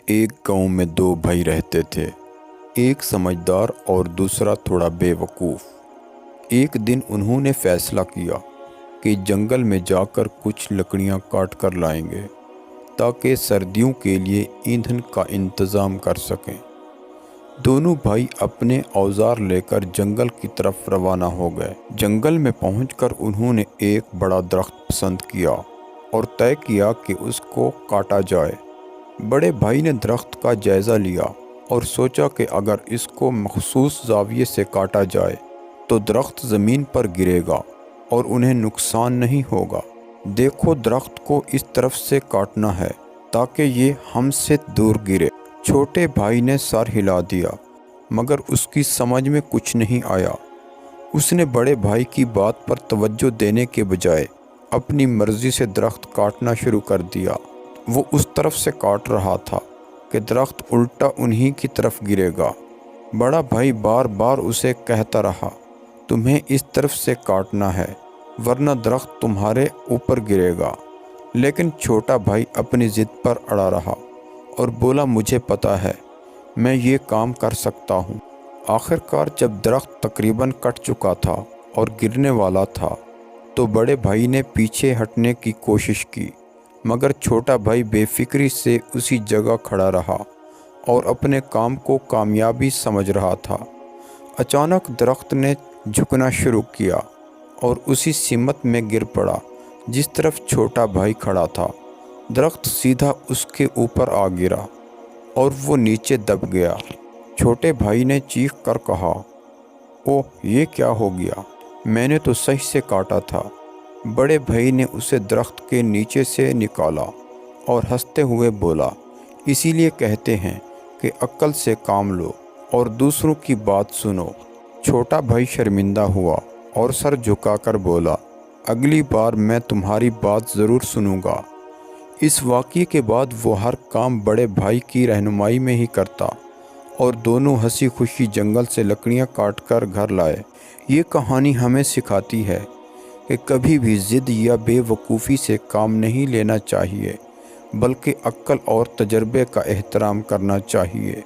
ایک گاؤں میں دو بھائی رہتے تھے، ایک سمجھدار اور دوسرا تھوڑا بیوقوف۔ ایک دن انہوں نے فیصلہ کیا کہ جنگل میں جا کر کچھ لکڑیاں کاٹ کر لائیں گے تاکہ سردیوں کے لیے ایندھن کا انتظام کر سکیں۔ دونوں بھائی اپنے اوزار لے کر جنگل کی طرف روانہ ہو گئے۔ جنگل میں پہنچ کر انہوں نے ایک بڑا درخت پسند کیا اور طے کیا کہ اس کو کاٹا جائے۔ بڑے بھائی نے درخت کا جائزہ لیا اور سوچا کہ اگر اس کو مخصوص زاویے سے کاٹا جائے تو درخت زمین پر گرے گا اور انہیں نقصان نہیں ہوگا۔ دیکھو، درخت کو اس طرف سے کاٹنا ہے تاکہ یہ ہم سے دور گرے۔ چھوٹے بھائی نے سر ہلا دیا مگر اس کی سمجھ میں کچھ نہیں آیا۔ اس نے بڑے بھائی کی بات پر توجہ دینے کے بجائے اپنی مرضی سے درخت کاٹنا شروع کر دیا۔ وہ اس طرف سے کاٹ رہا تھا کہ درخت الٹا انہی کی طرف گرے گا۔ بڑا بھائی بار بار اسے کہتا رہا، تمہیں اس طرف سے کاٹنا ہے ورنہ درخت تمہارے اوپر گرے گا۔ لیکن چھوٹا بھائی اپنی ضد پر اڑا رہا اور بولا، مجھے پتا ہے، میں یہ کام کر سکتا ہوں۔ آخر کار جب درخت تقریباً کٹ چکا تھا اور گرنے والا تھا تو بڑے بھائی نے پیچھے ہٹنے کی کوشش کی مگر چھوٹا بھائی بے فکری سے اسی جگہ کھڑا رہا اور اپنے کام کو کامیابی سمجھ رہا تھا۔ اچانک درخت نے جھکنا شروع کیا اور اسی سمت میں گر پڑا جس طرف چھوٹا بھائی کھڑا تھا۔ درخت سیدھا اس کے اوپر آ گرا اور وہ نیچے دب گیا۔ چھوٹے بھائی نے چیخ کر کہا، اوہ، یہ کیا ہو گیا؟ میں نے تو صحیح سے کاٹا تھا۔ بڑے بھائی نے اسے درخت کے نیچے سے نکالا اور ہنستے ہوئے بولا، اسی لیے کہتے ہیں کہ عقل سے کام لو اور دوسروں کی بات سنو۔ چھوٹا بھائی شرمندہ ہوا اور سر جھکا کر بولا، اگلی بار میں تمہاری بات ضرور سنوں گا۔ اس واقعے کے بعد وہ ہر کام بڑے بھائی کی رہنمائی میں ہی کرتا اور دونوں ہنسی خوشی جنگل سے لکڑیاں کاٹ کر گھر لائے۔ یہ کہانی ہمیں سکھاتی ہے کہ کبھی بھی ضد یا بے وقوفی سے کام نہیں لینا چاہیے بلکہ عقل اور تجربے کا احترام کرنا چاہیے۔